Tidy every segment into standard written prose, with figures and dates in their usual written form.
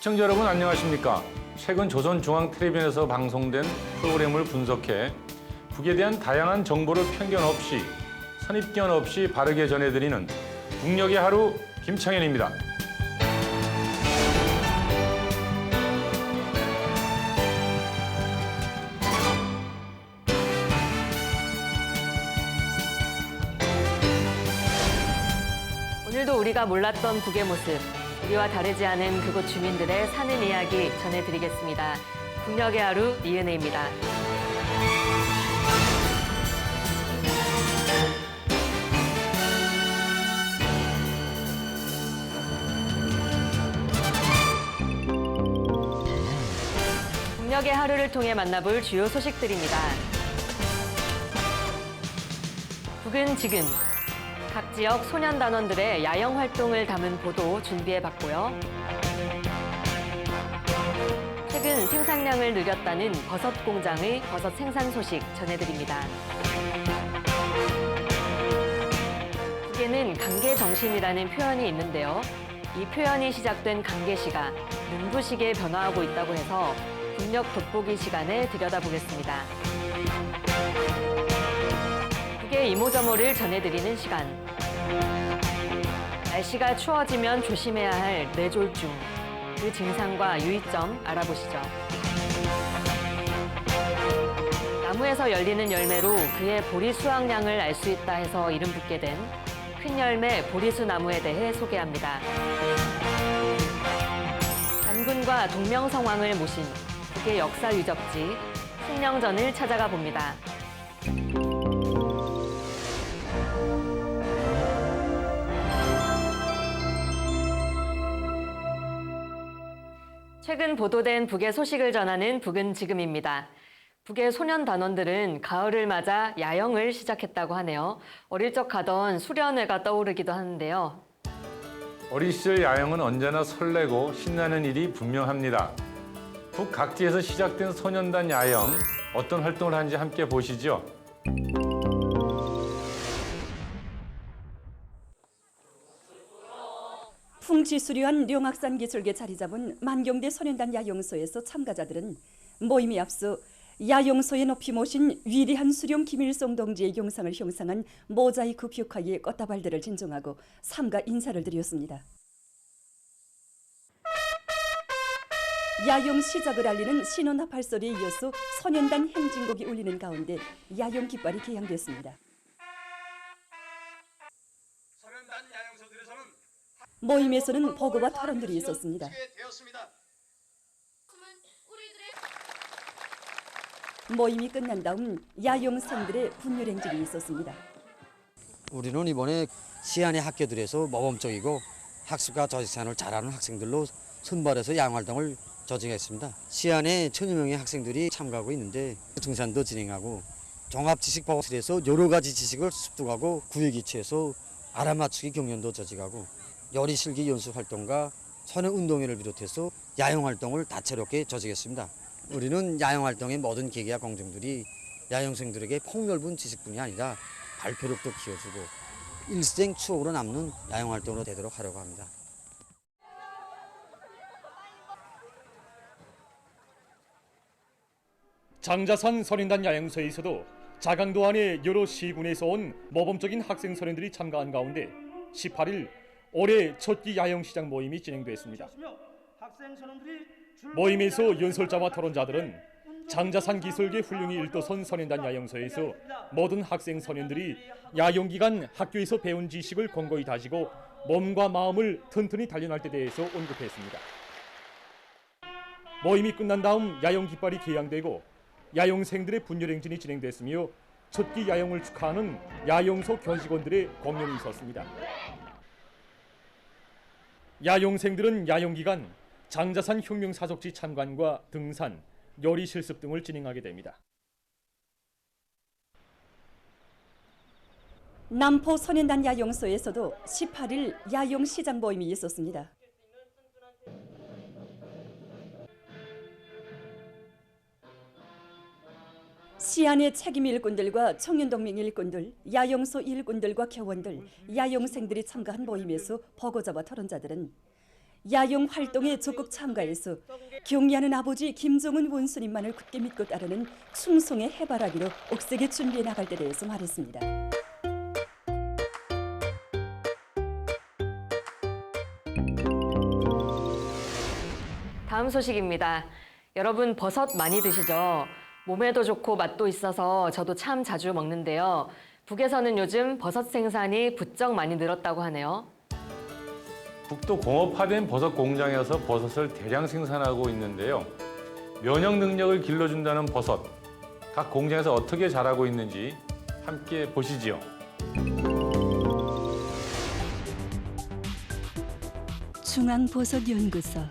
시청자 여러분 안녕하십니까? 최근 조선중앙텔레비전에서 방송된 프로그램을 분석해 북에 대한 다양한 정보를 편견 없이 선입견 없이 바르게 전해드리는 북녘의 하루 김창현입니다. 오늘도 우리가 몰랐던 북의 모습, 우리와 다르지 않은 그곳 주민들의 사는 이야기 전해드리겠습니다. 북녘의 하루 이은혜입니다. 북녘의 하루를 통해 만나볼 주요 소식들입니다. 북은 지금 각 지역 소년단원들의 야영 활동을 담은 보도 준비해봤고요. 최근 생산량을 늘렸다는 버섯 공장의 버섯 생산 소식 전해드립니다. 북에는 강계정신이라는 표현이 있는데요. 이 표현이 시작된 강계시가 능부시게 변화하고 있다고 해서 북녘 돋보기 시간에 들여다보겠습니다. 북의 이모저모를 전해드리는 시간. 날씨가 추워지면 조심해야 할 뇌졸중, 그 증상과 유의점 알아보시죠. 나무에서 열리는 열매로 그의 보리 수확량을 알 수 있다 해서 이름 붙게 된 큰 열매 보리수 나무에 대해 소개합니다. 단군과 동명성왕을 모신 북의 역사 유적지 숭령전을 찾아가 봅니다. 최근 보도된 북의 소식을 전하는 북은 지금입니다. 북의 소년단원들은 가을을 맞아 야영을 시작했다고 하네요. 어릴 적 가던 수련회가 떠오르기도 하는데요. 어린 시절 야영은 언제나 설레고 신나는 일이 분명합니다. 북 각지에서 시작된 소년단 야영, 어떤 활동을 하는지 함께 보시죠. 풍지수려한 룡악산 기슭에 자리 잡은 만경대 소년단 야영소에서 참가자들은 모임에 앞서 야영소에 높이 모신 위대한 수령 김일성 동지의 용상을 형상한 모자이크 벽화에 꽃다발들을 진정하고 삼가 인사를 드렸습니다. 야영 시작을 알리는 신원 발소리에 이어서 소년단 행진곡이 울리는 가운데 야영 깃발이 개양됐습니다. 모임에서는 보고와 토론들이 있었습니다. 모임이 끝난 다음 야영생들의 분열행진이 있었습니다. 우리는 이번에 시안의 학교들에서 모범적이고 학습과 저직산을 잘하는 학생들로 선발해서 야영활동을 조직했습니다. 시안에 1000여 명의 학생들이 참가하고 있는데 등산도 진행하고 종합지식보고실에서 여러 가지 지식을 습득하고 구역이체에서 알아맞추기 경연도 조직하고 요리실기 연수활동과 소년운동회를 비롯해서 야영활동을 다채롭게 조직했습니다. 우리는 야영활동의 모든 계기와 공정들이 야영생들에게 폭넓은 지식뿐이 아니라 발표력도 키워주고 일생 추억으로 남는 야영활동으로 되도록 하려고 합니다. 장자산 소년단 야영소에서도 자강도 안에 여러 시군에서 온 모범적인 학생 소년들이 참가한 가운데 18일 올해 첫기 야영시장 모임이 진행됐습니다. 모임에서 연설자와 토론자들은 장자산 기슭에 훌륭히 일도선 소년단 야영소에서 모든 학생 소년들이 야영 기간 학교에서 배운 지식을 공고히 다지고 몸과 마음을 튼튼히 단련할 때 대해서 언급했습니다. 모임이 끝난 다음 야영 깃발이 개양되고 야영생들의 분열행진이 진행됐으며 첫기 야영을 축하하는 야영소 교직원들의 공연이 있었습니다. 야영생들은 야영 기간 장자산 혁명사적지 참관과 등산, 요리 실습 등을 진행하게 됩니다. 남포 소년단 야영소에서도 18일 야영 시장 모임이 있었습니다. 시안의 책임 일꾼들과 청년동맹 일꾼들, 야영소 일꾼들과 교원들, 야영생들이 참가한 모임에서 보고자와 토론자들은 야영 활동에 적극 참가해서 경리하는 아버지 김정은 원수님만을 굳게 믿고 따르는 충성의 해바라기로 옥색에 준비해 나갈 때 대해서 말했습니다. 다음 소식입니다. 여러분 버섯 많이 드시죠? 몸에도 좋고 맛도 있어서 저도 참 자주 먹는데요. 북에서는 요즘 버섯 생산이 부쩍 많이 늘었다고 하네요. 북도 공업화된 버섯 공장에서 버섯을 대량 생산하고 있는데요. 면역 능력을 길러준다는 버섯, 각 공장에서 어떻게 자라고 있는지 함께 보시지요. 중앙버섯연구소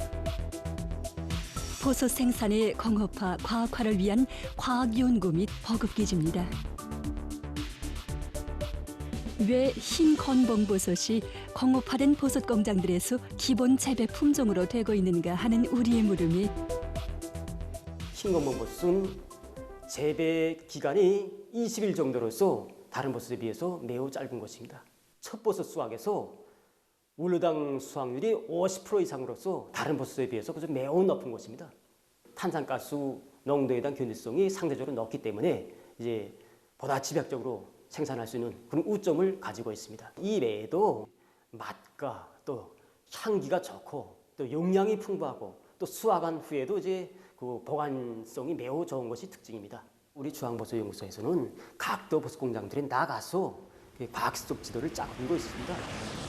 버섯 생산의 공업화, 과학화를 위한 과학연구 및 보급기지입니다. 왜 흰 건봉버섯이 공업화된 버섯 공장들에서 기본 재배 품종으로 되고 있는가 하는 우리의 물음이 흰건봉버섯은 재배 기간이 20일 정도로서 다른 버섯에 비해서 매우 짧은 것입니다. 첫 버섯 수확에서 원료당 수확률이 50% 이상으로서 다른 버섯에 비해서 그저 매우 높은 것입니다. 탄산가스 농도에 대한 견디성이 상대적으로 높기 때문에 이제 보다 집약적으로 생산할 수 있는 그런 우점을 가지고 있습니다. 이 외에도 맛과 또 향기가 좋고 또 용량이 풍부하고 또 수확한 후에도 이제 그 보관성이 매우 좋은 것이 특징입니다. 우리 중앙버섯연구소에서는 각도 버섯 공장들에 나가서 과학적 지도를 짜고 있습니다.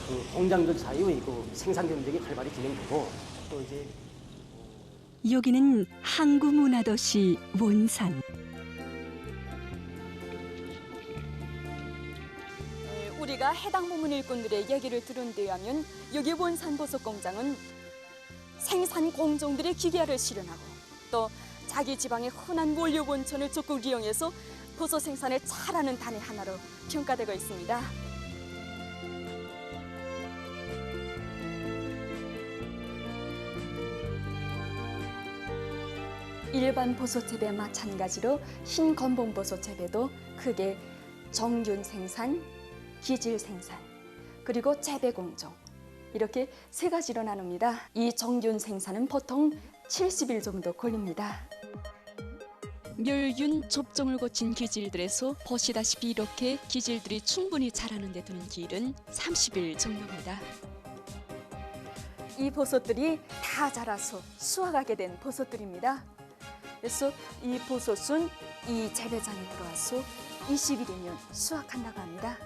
그 공장들 사이의 그 생산 경쟁이 활발히 진행되고 또 이제 여기는 항구문화도시 원산. 우리가 해당 부문 일꾼들의 얘기를 들은 데 하면 여기 원산버섯 공장은 생산 공정들의 기계화를 실현하고 또 자기 지방의 흔한 원료 원천을 적극 이용해서 버섯 생산을 잘하는 단의 하나로 평가되고 있습니다. 일반 버섯 재배와 마찬가지로 흰 건봉버섯 재배도 크게 정균 생산, 기질 생산, 그리고 재배 공정 이렇게 세 가지로 나눕니다. 이 정균 생산은 보통 70일 정도 걸립니다. 멸균 접종을 거친 기질들에서 보시다시피 이렇게 기질들이 충분히 자라는 데 드는 기일은 30일 정도입니다. 이 버섯들이 다 자라서 수확하게 된 버섯들입니다. 그래서 이 버섯은 이 재배장에 들어와서 20일이면 수확한다고 합니다.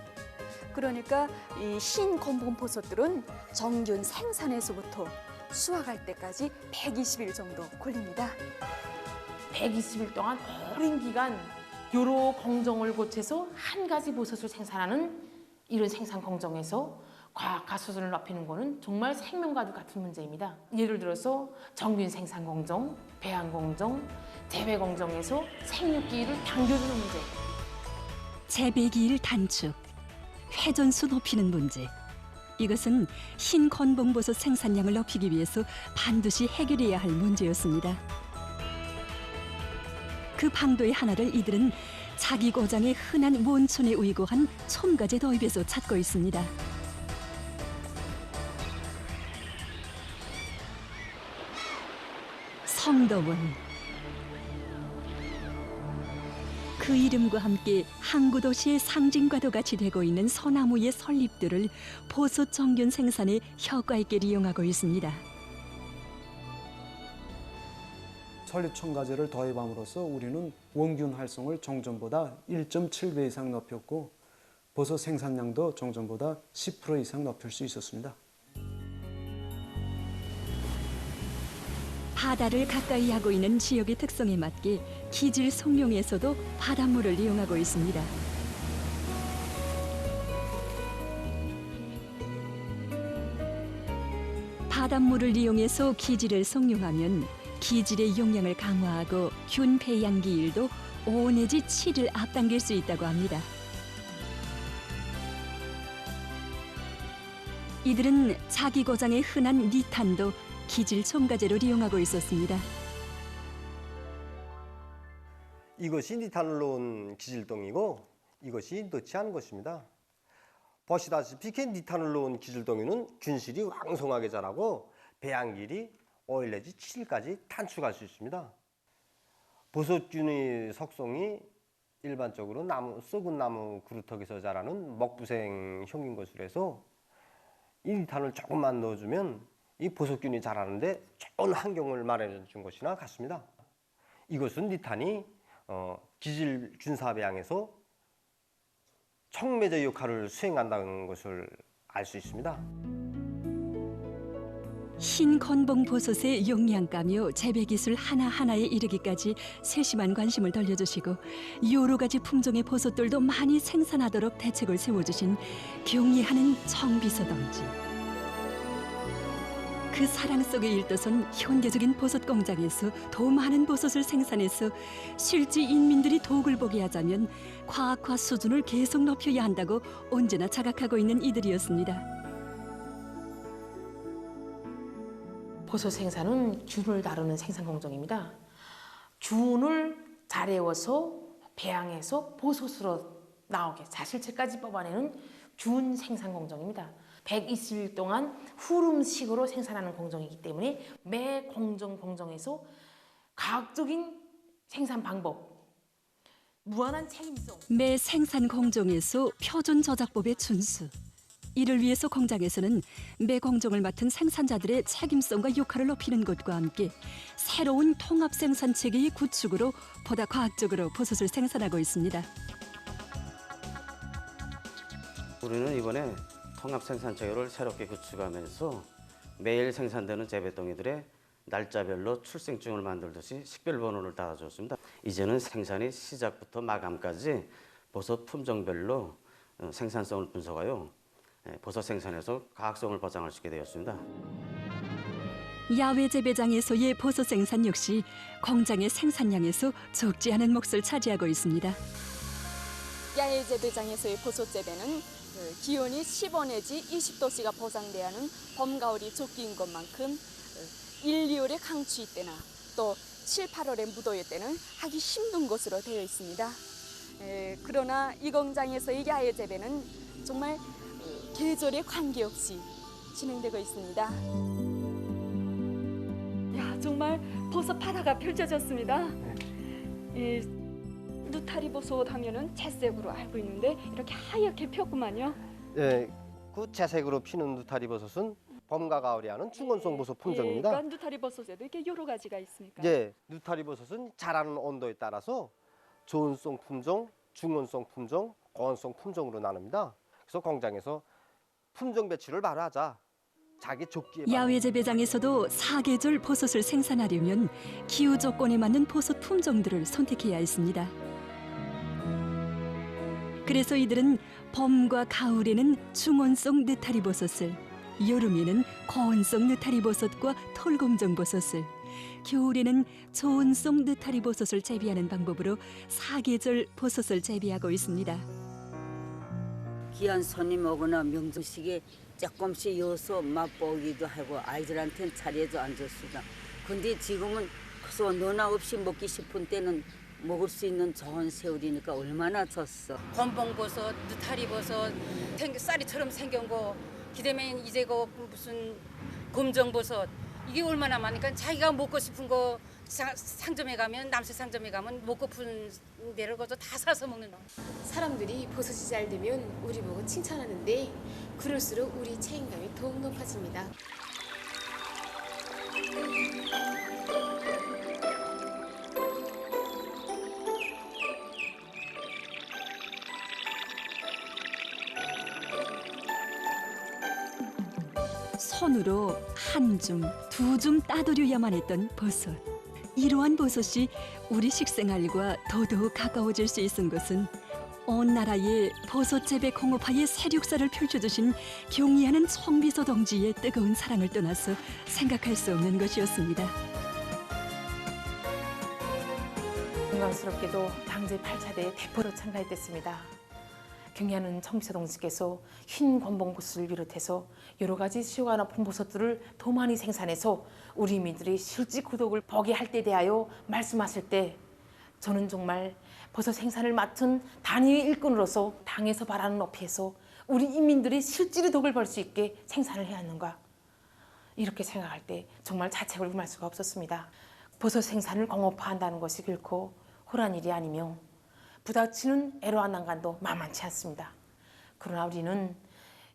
그러니까 이 흰 건봉버섯들은 정균 생산에서부터 수확할 때까지 120일 정도 걸립니다. 120일 동안 오랜 기간 여러 공정을 거쳐서 한 가지 버섯을 생산하는 이런 생산 공정에서 과학화 수준을 높이는 것은 정말 생명과도 같은 문제입니다. 예를 들어서 정균 생산 공정, 배양 공정, 재배 공정에서 생육기일을 당겨주는 문제. 재배기일 단축, 회전수 높이는 문제. 이것은 흰 건봉버섯 생산량을 높이기 위해서 반드시 해결해야 할 문제였습니다. 그 방도의 하나를 이들은 자기 고장의 흔한 원천에 의거한 첨가제 도입에서 찾고 있습니다. 성도원. 그 이름과 함께 항구도시의 상징과도 같이 되고 있는 소나무의 설립들을 버섯 정균 생산에 효과 있게 이용하고 있습니다. 설립 첨가제를 도입함으로써 우리는 원균 활성을 정전보다 1.7배 이상 높였고 버섯 생산량도 정전보다 10% 이상 높일 수 있었습니다. 바다를 가까이 하고 있는 지역의 특성에 맞게 기질 송룡에서도 바닷물을 이용하고 있습니다. 바닷물을 이용해서 기질을 송룡하면 기질의 용량을 강화하고 균 배양 기일도 5 내지 7을 앞당길 수 있다고 합니다. 이들은 자기 고장의 흔한 니탄도 기질 첨가제로 이용하고 있었습니다. 이것이 니타놀론 기질동이고 이것이 넣지 않은 것입니다. 보시다시피 니타놀론 기질동이는 균실이 왕성하게 자라고 배양길이 5일 내지 7일까지 단축할 수 있습니다. 버섯균의 석성이 일반적으로 썩은 나무 그루터기에서 자라는 먹부생형인 것으로 해서 인디탄을 조금만 넣어주면 이 버섯균이 자라는데 좋은 환경을 마련해 준 것이나 같습니다. 이것은 니탄이 기질 균사 배양에서 촉매제 역할을 수행한다는 것을 알 수 있습니다. 흰 건봉 버섯의 용량가며 재배 기술 하나하나에 이르기까지 세심한 관심을 돌려주시고 여러 가지 품종의 버섯들도 많이 생산하도록 대책을 세워주신 경의하는 청비서 동지. 그 사랑 속에 일떠선 현대적인 버섯 공장에서 더 많은 버섯을 생산해서 실제 인민들이 덕을 보게 하자면 과학화 수준을 계속 높여야 한다고 언제나 자각하고 있는 이들이었습니다. 버섯 생산은 균을 다루는 생산 공정입니다. 균을 잘 애워서 배양해서 버섯으로 나오게 자실체까지 뽑아내는 균 생산 공정입니다. 120일 동안 후름식으로 생산하는 공정이기 때문에 매 공정에서 과학적인 생산 방법, 무한한 책임성. 매 생산 공정에서 표준 저작법의 준수. 이를 위해서 공장에서는 매 공정을 맡은 생산자들의 책임성과 역할을 높이는 것과 함께 새로운 통합 생산 체계의 구축으로 보다 과학적으로 버섯을 생산하고 있습니다. 우리는 이번에 통합 생산 체계를 새롭게 구축하면서 매일 생산되는 재배동이들의 날짜별로 출생증을 만들듯이 식별번호를 달아줬습니다. 이제는 생산의 시작부터 마감까지 버섯 품종별로 생산성을 분석하여 버섯 생산에서 과학성을 보장할 수 있게 되었습니다. 야외 재배장에서의 버섯 생산 역시 공장의 생산량에서 적지 않은 몫을 차지하고 있습니다. 야외 재배장에서의 버섯 재배는 기온이 15 내지 20도씨가 보장돼야 하는 봄, 가을이 조끼인 것만큼 1, 2월의 강추위 때나 또 7, 8월의 무더위 때는 하기 힘든 것으로 되어 있습니다. 그러나 이 공장에서의 야외 재배는 정말 계절에 관계없이 진행되고 있습니다. 야, 정말 버섯 바다가 펼쳐졌습니다. 이 누타리 버섯 하면은 채색으로 알고 있는데 이렇게 하얗게 폈구만요. 네, 그 채색으로 피는 누타리 버섯은 봄과 가을이 하는 중원성 버섯 품종입니다. 그러니까 누타리 버섯에도 이렇게 여러 가지가 있습니까? 네, 누타리 버섯은 자라는 온도에 따라서 저온성 품종, 중온성 품종, 고온성 품종으로 나눕니다. 그래서 공장에서 품종 배출을 바로 하자. 자기 적기에 야외 재배장에서도 사계절 버섯을 생산하려면 기후 조건에 맞는 버섯 품종들을 선택해야 했습니다. 그래서 이들은 봄과 가을에는 중온성 느타리 버섯을, 여름에는 고온성 느타리 버섯과 털검정 버섯을, 겨울에는 저온성 느타리 버섯을 재배하는 방법으로 사계절 버섯을 재배하고 있습니다. 귀한 손님 오거나 명절식에 조금씩 여서 맛보기도 하고 아이들한테는 차려도 안 줬습니다. 근데 지금은 그래서 너나 없이 먹기 싶은 때는 먹을 수 있는 좋은 세월이니까 얼마나 좋소. 건봉버섯, 느타리버섯, 쌀이처럼 생긴 거, 그다음에 이제 그 무슨 검정버섯 이게 얼마나 많으니까 자기가 먹고 싶은 거 상점에 가면 남새 상점에 가면 먹고픈 데를 거저 다 사서 먹는 거. 사람들이 버섯이 잘 되면 우리 보고 칭찬하는데 그럴수록 우리 책임감이 더욱 높아집니다. 손으로 한 줌, 두 줌 따드려야만 했던 버섯. 이러한 버섯이 우리 식생활과 더더욱 가까워질 수 있은 것은 온 나라의 버섯 재배 공업화의 세력사를 펼쳐주신 경의하는 청비서 동지의 뜨거운 사랑을 떠나서 생각할 수 없는 것이었습니다. 영광스럽게도 당제 8차대에 대표로 참가했댔습니다. 경의하는 청비서 동지께서 흰 건봉버섯을 비롯해서 여러 가지 수요가 높은 버섯들을 더 많이 생산해서 우리 민들이 실제 구독을 보게 할 때 대하여 말씀하실 때 저는 정말 버섯 생산을 맡은 단위의 일꾼으로서 당에서 바라는 높이에서 우리 인민들이 실제로 덕을 볼 수 있게 생산을 해야 하는가. 이렇게 생각할 때 정말 자책을 금할 수가 없었습니다. 버섯 생산을 공업화한다는 것이 결코 호란 일이 아니며 부닥치는 애로한 난간도 만만치 않습니다. 그러나 우리는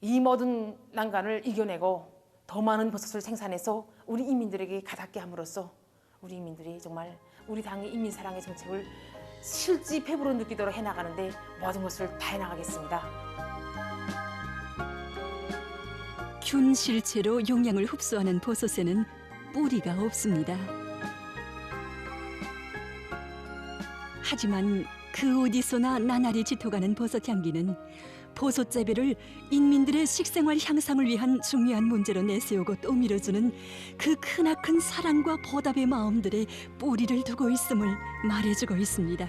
이 모든 난간을 이겨내고 더 많은 버섯을 생산해서 우리 인민들에게 가닿게 함으로써 우리 인민들이 정말 우리 당의 인민사랑의 정책을 실지 배부로 느끼도록 해나가는데 모든 것을 다 해나가겠습니다. 균 실체로 영양을 흡수하는 버섯에는 뿌리가 없습니다. 하지만 그 어디서나 나날이 짙어가는 버섯 향기는 버섯 재배를 인민들의 식생활 향상을 위한 중요한 문제로 내세우고 떠밀어주는 그 크나큰 사랑과 보답의 마음들의 뿌리를 두고 있음을 말해주고 있습니다.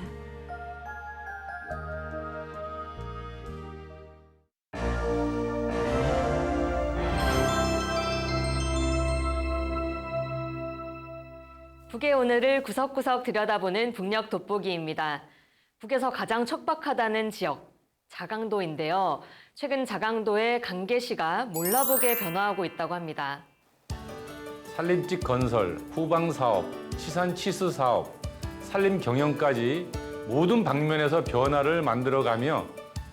북의 오늘을 구석구석 들여다보는 북녘 돋보기입니다. 북에서 가장 척박하다는 지역, 자강도인데요. 최근 자강도의 강계시가 몰라보게 변화하고 있다고 합니다. 산림집 건설, 후방사업, 치산치수 사업, 산림 경영까지 모든 방면에서 변화를 만들어가며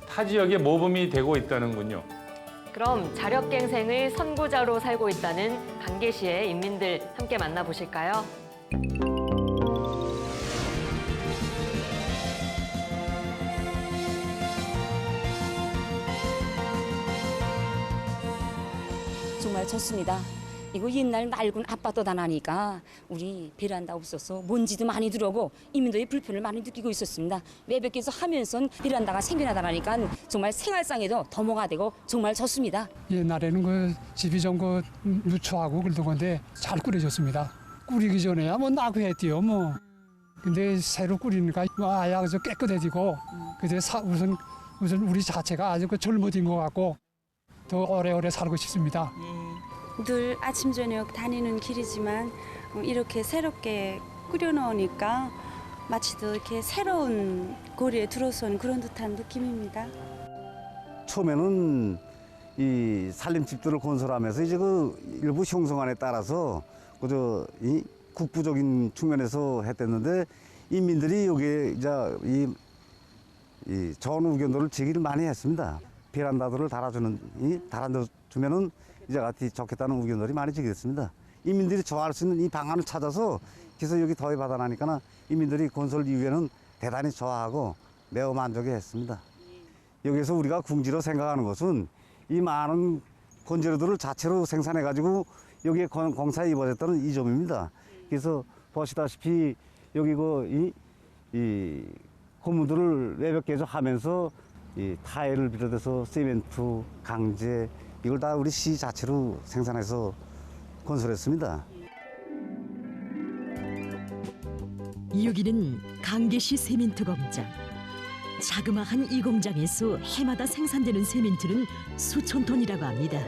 타 지역의 모범이 되고 있다는군요. 그럼 자력갱생의 선구자로 살고 있다는 강계시의 인민들 함께 만나보실까요? 정말 좋습니다. 이거 옛날 낡은 아파트 하나니까 우리 베란다 없어서 먼지도 많이 들어오고 이민들이 불편을 많이 느끼고 있었습니다. 몇백 개서 하면서 베란다가 생겨나다니까 정말 생활상에도 도모가 되고 정말 좋습니다. 옛날에는 그 집이 좀 그 누추하고 그러던 건데 잘 꾸려졌습니다. 꾸리기 전에야 뭐 나그했디요 뭐. 근데 새로 꾸리니까 아야 그저 깨끗해지고 그제 우선 우리 자체가 아주 그 젊어진 것 같고 더 오래오래 살고 싶습니다. 늘 아침 저녁 다니는 길이지만 이렇게 새롭게 꾸려놓으니까 마치 더 이렇게 새로운 고리에 들어선 그런 듯한 느낌입니다. 처음에는 이 산림집들을 건설하면서 이제 그 일부 형성안에 따라서 그저 이 국부적인 측면에서 했댔는데 인민들이 여기에 이제 이 좋은 의견들을 제기를 많이 했습니다. 베란다들을 달아주면은 이제 같이 좋겠다는 의견들이 많이 제기됐습니다. 인민들이 좋아할 수 있는 이 방안을 찾아서 그래서 여기 더위 받아나니까 인민들이 건설 이후에는 대단히 좋아하고 매우 만족해했습니다. 여기서 우리가 궁지로 생각하는 것은 이 많은 건재료들을 자체로 생산해가지고 여기에 공사에 입어졌다는 이 점입니다. 그래서 보시다시피 여기 이 고무들을 몇백 개 하면서 이 타일을 비롯해서 시멘트, 강제 이걸 다 우리 시 자체로 생산해서 건설했습니다. 여기는 강계시 세멘트 공장. 자그마한 이 공장에서 해마다 생산되는 세멘트는 수천 톤이라고 합니다.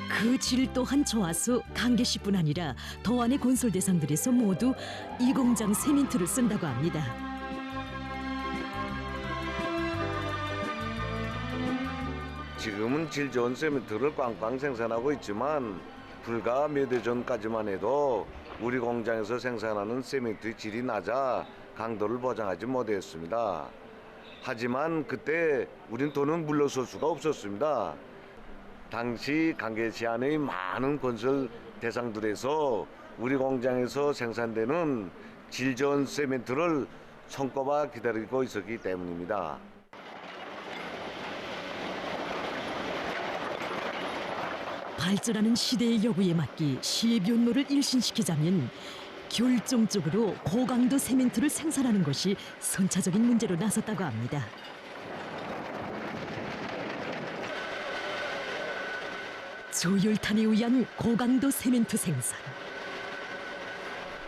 그 질 또한 좋아서 강계시뿐 아니라 더안의 건설 대상들에서 모두 이 공장 세멘트를 쓴다고 합니다. 지금은 질 좋은 세멘트를 꽝꽝 생산하고 있지만 불과 몇 해 전까지만 해도 우리 공장에서 생산하는 세멘트의 질이 낮아 강도를 보장하지 못했습니다. 하지만 그때 우린 돈은 물러설 수가 없었습니다. 당시 강계시 안의 많은 건설 대상들에서 우리 공장에서 생산되는 질 좋은 세멘트를 손꼽아 기다리고 있었기 때문입니다. 발전하는 시대의 요구에 맞게 시의 면모를 일신시키자면 결정적으로 고강도 세멘트를 생산하는 것이 선차적인 문제로 나섰다고 합니다. 저열탄에 의한 고강도 세멘트 생산.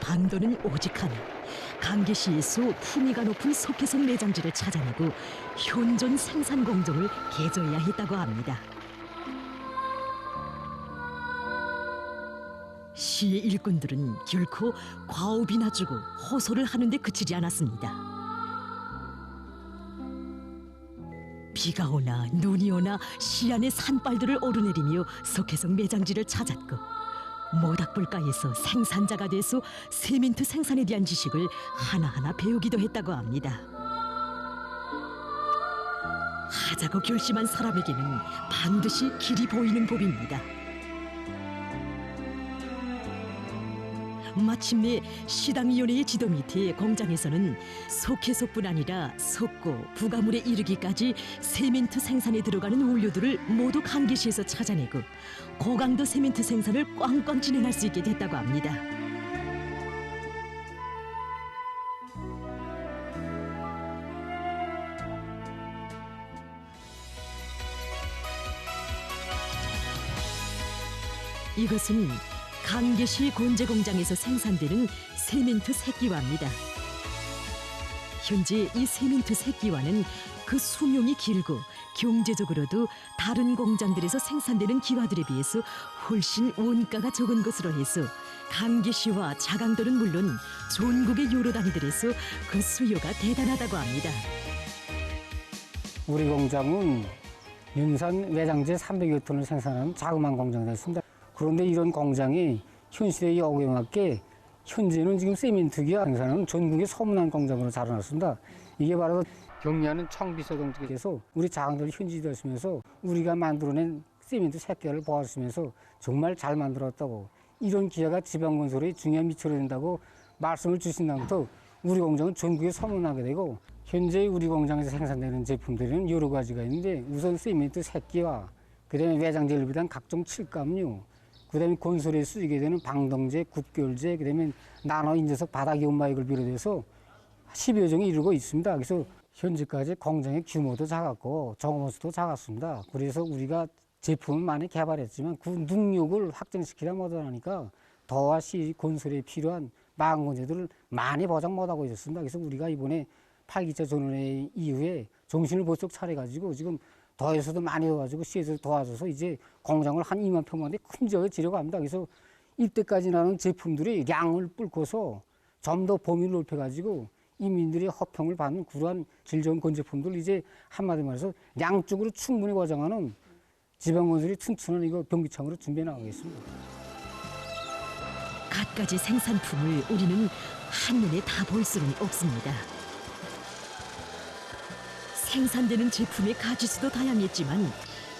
방도는 오직 하나. 강계시에서 품위가 높은 석회성 매장지를 찾아내고 현존 생산 공정을 개조해야 했다고 합니다. 시의 일꾼들은 결코 과업이나 주고 호소를 하는 데 그치지 않았습니다. 비가 오나 눈이 오나 시안의 산발들을 오르내리며 석회성 매장지를 찾았고 모닥불가에서 생산자가 돼서 세멘트 생산에 대한 지식을 하나하나 배우기도 했다고 합니다. 하자고 결심한 사람에게는 반드시 길이 보이는 법입니다. 마침내 시당위원회의 지도 밑에 공장에서는 석회석뿐 아니라 석고, 부가물에 이르기까지 세멘트 생산에 들어가는 원료들을 모두 강계시에서 찾아내고 고강도 세멘트 생산을 꽝꽝 진행할 수 있게 됐다고 합니다. 이것은 강계시 곤제 공장에서 생산되는 세멘트 색기화입니다. 현재 이 세멘트 색기화는 그 수명이 길고 경제적으로도 다른 공장들에서 생산되는 기화들에 비해서 훨씬 원가가 적은 것으로 해서 강계시와 자강도는 물론 전국의 여러 단위들에서 그 수요가 대단하다고 합니다. 우리 공장은 윤산 외장재 300여 톤을 생산하는 자그마한 공장이었습니다. 그런데 이런 공장이 현실의 요구에 맞게 현재는 지금 세멘트기와 생산하는 전국의 소문난 공장으로 자라났습니다. 이게 바로 경리하는 청비서동지에서 우리 자강도를 현지되었으면서 우리가 만들어낸 세멘트 색깔을 보았으면서 정말 잘 만들었다고, 이런 기회가 지방건설에 중요한 미쳐야 된다고 말씀을 주신다부터 우리 공장은 전국에 소문나게 되고, 현재 우리 공장에서 생산되는 제품들은 여러 가지가 있는데 우선 세멘트 색기와 그다음에 외장재를 비롯한 각종 칠감류, 그다음에 건설에 쓰이게 되는 방동제, 굿결제, 그다음에 나노 인제석 바닥 연마액을 비롯해서 10여 종이 이루고 있습니다. 그래서 현재까지 공장의 규모도 작았고 정원수도 작았습니다. 그래서 우리가 제품을 많이 개발했지만 그 능력을 확장시키다 못하니까 더와 시 건설에 필요한 마감건재들을 많이 보장 못하고 있었습니다. 그래서 우리가 이번에 8기차 전원회 이후에 정신을 번쩍 차려가지고 지금 더에서도 많이 와가지고 시에서 도와줘서 이제 공장을 한 2만 평만에 큰 지역에 지려고 합니다. 그래서 이때까지 나오는 제품들이 양을 뿔고서 좀 더 범위를 넓혀가지고 이민들이 허평을 받는 그러한 질 좋은 건제품들 이제 한마디 말해서 양쪽으로 충분히 과장하는 지방건설이 튼튼한 이거 경기창으로 준비해 나가겠습니다. 갖가지 생산품을 우리는 한눈에 다 볼 수는 없습니다. 생산되는 제품의 가지수도 다양했지만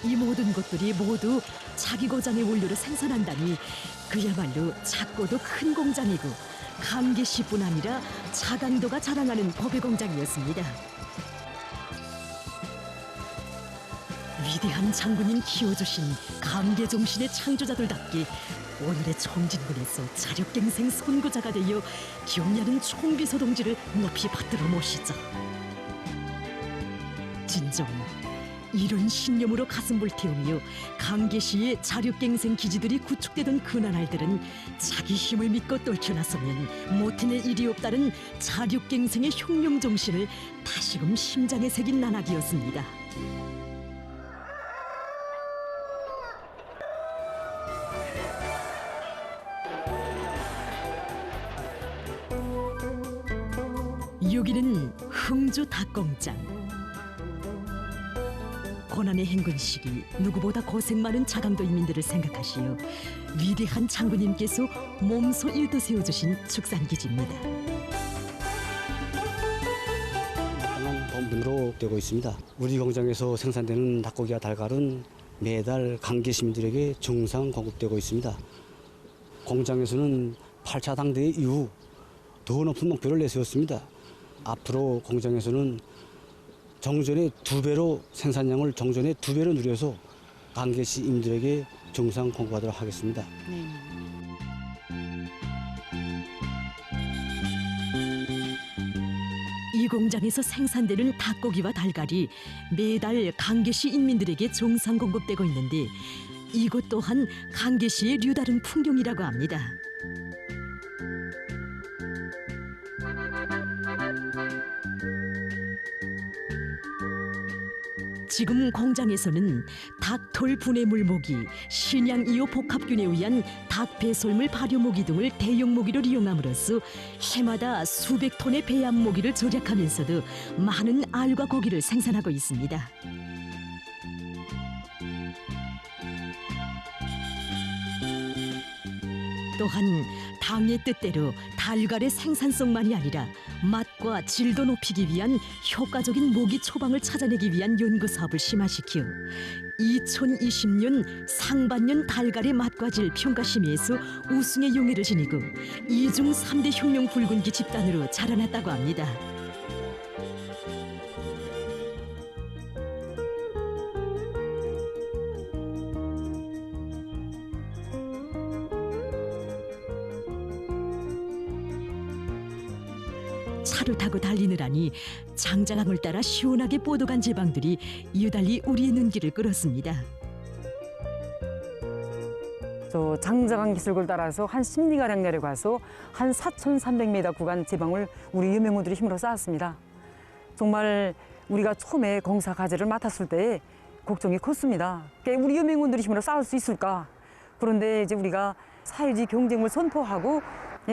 이 모든 것들이 모두 자기 고장의 원료로 생산한다니 그야말로 작고도 큰 공장이고 강계시뿐 아니라 자강도가 자랑하는 법의 공장이었습니다. 위대한 장군님 키워주신 강계 정신의 창조자들답게 오늘의 총진군에서 자력갱생 선구자가 되어 경리하는 총비서 동지를 높이 받들어 모시자. 진정 이런 신념으로 가슴 불태우며 강계시의 자력갱생 기지들이 구축되던 그 나날들은 자기 힘을 믿고 떨쳐나서면 못해낼 일이 없다는 자력갱생의 혁명 정신을 다시금 심장에 새긴 나날이었습니다. 여기는 흥주 닭공장. 고난의 행군 시기 누구보다 고생 많은 자강도 인민들을 생각하시어 위대한 장군님께서 몸소 일떠세워주신 축산기지입니다. 본분으로 되고 있습니다. 우리 공장에서 생산되는 닭고기와 달걀은 매달 강계 시민들에게 정상 공급되고 있습니다. 공장에서는 8차 당대회 이후 더 높은 목표를 내세웠습니다. 앞으로 공장에서는 정전의 2배로 생산량을 정전의 2배로 늘려서 강계시 임들에게 정상 공급하도록 하겠습니다. 이 공장에서 생산되는 닭고기와 달걀이 매달 강계시 인민들에게 정상 공급되고 있는데 이것 또한 강계시의 류다른 풍경이라고 합니다. 지금 공장에서는 닭털 분해물 모기, 신양 2호 복합균에 의한 닭 배솔물 발효 모기 등을 대형 모기를 이용함으로써 해마다 수백 톤의 배합 모기를 절약하면서도 많은 알과 고기를 생산하고 있습니다. 또한 당의 뜻대로 달걀의 생산성만이 아니라 맛과 질도 높이기 위한 효과적인 모기 초방을 찾아내기 위한 연구 사업을 심화시켜 2020년 상반년 달걀의 맛과 질 평가 심의에서 우승의 용의를 지니고 2중 3대 혁명 붉은기 집단으로 자라났다고 합니다. 차를 타고 달리느라니 장자강을 따라 시원하게 뻗어간 제방들이 유달리 우리의 눈길을 끌었습니다. 저 장자강 기슭을 따라서 한 10리가량 내려가서 한 4,300m 구간 제방을 우리 유명무들이 힘으로 쌓았습니다. 정말 우리가 처음에 공사 과제를 맡았을 때 걱정이 컸습니다. 우리 유명무들이 힘으로 쌓을 수 있을까? 그런데 이제 우리가 사회주의 경쟁을 선포하고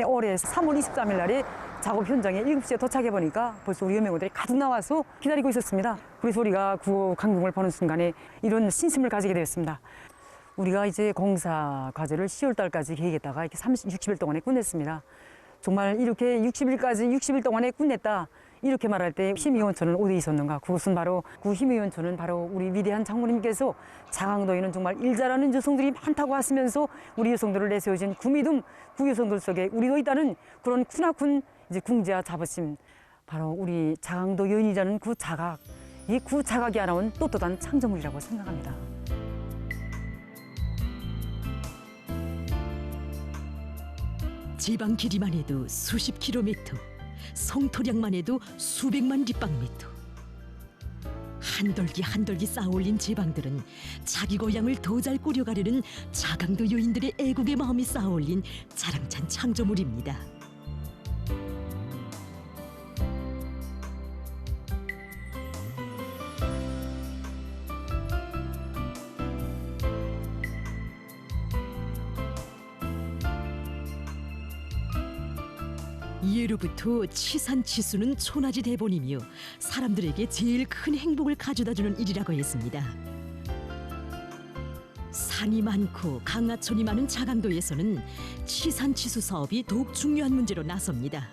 올해 3월 23일 날에 작업 현장에 7시에 도착해 보니까 벌써 우리 유명무들이 가득 나와서 기다리고 있었습니다. 그래서 우리가 구호 강공을 보는 순간에 이런 신심을 가지게 되었습니다. 우리가 이제 공사 과제를 10월 달까지 계획했다가 이렇게 60일 동안에 끝냈습니다. 정말 이렇게 60일 동안에 끝냈다 이렇게 말할 때 힘의 원천은 어디에 있었는가? 그것은 바로 그 힘의 원천은 바로 우리 위대한 장모님께서 자강도에는 정말 일 잘하는 여성들이 많다고 하시면서 우리 여성들을 내세우신 구미듬 그 여성들 속에 우리도 있다는 그런 크나큰 이제 궁지와 자부심, 바로 우리 자강도 여인이라는 그 자각, 이 그 자각이 알아온 떳떳한 창조물이라고 생각합니다. 제방 길이만 해도 수십 킬로미터, 성토량만 해도 수백만立方미터. 한 dol기 한 dol기 쌓아올린 제방들은 자기 고향을 더 잘 꾸려가려는 자강도 여인들의 애국의 마음이 쌓아올린 자랑찬 창조물입니다. 예로부터 치산치수는 초나지 대본이며 사람들에게 제일 큰 행복을 가져다주는 일이라고 했습니다. 산이 많고 강하천이 많은 자강도에서는 치산치수 사업이 더욱 중요한 문제로 나섭니다.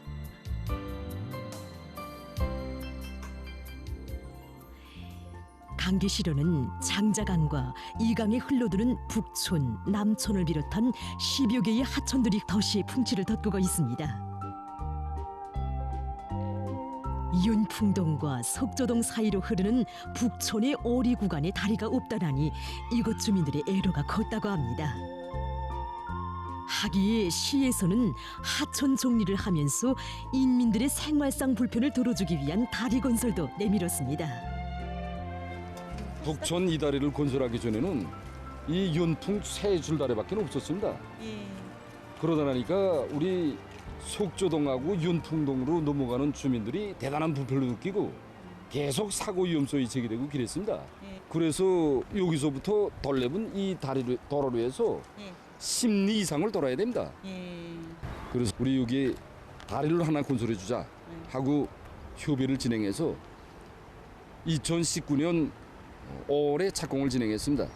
강계시로는 장자강과 이 강에 흘러드는 북촌, 남촌을 비롯한 10여 개의 하천들이 도시의 풍치를 돋구고 있습니다. 윤풍동과 석조동 사이로 흐르는 북촌의 오리 구간에 다리가 없다라니 이곳 주민들의 애로가 컸다고 합니다. 하기에 시에서는 하천 정리를 하면서 인민들의 생활상 불편을 덜어주기 위한 다리 건설도 내밀었습니다. 북촌 이 다리를 건설하기 전에는 이 윤풍 세 줄 다리밖에 없었습니다. 그러다 나니까 우리 속조동하고 윤풍동으로 넘어가는 주민들이 대단한 불편을 느끼고 계속 사고 위험성이 제기되고 그랬습니다. 그래서 여기서부터 덜레은 이 도로로 해서 10리 이상을 돌아야 됩니다. 그래서 우리 여기 다리를 하나 건설해 주자 하고 협의를 진행해서 2019년 5월에 착공을 진행했습니다.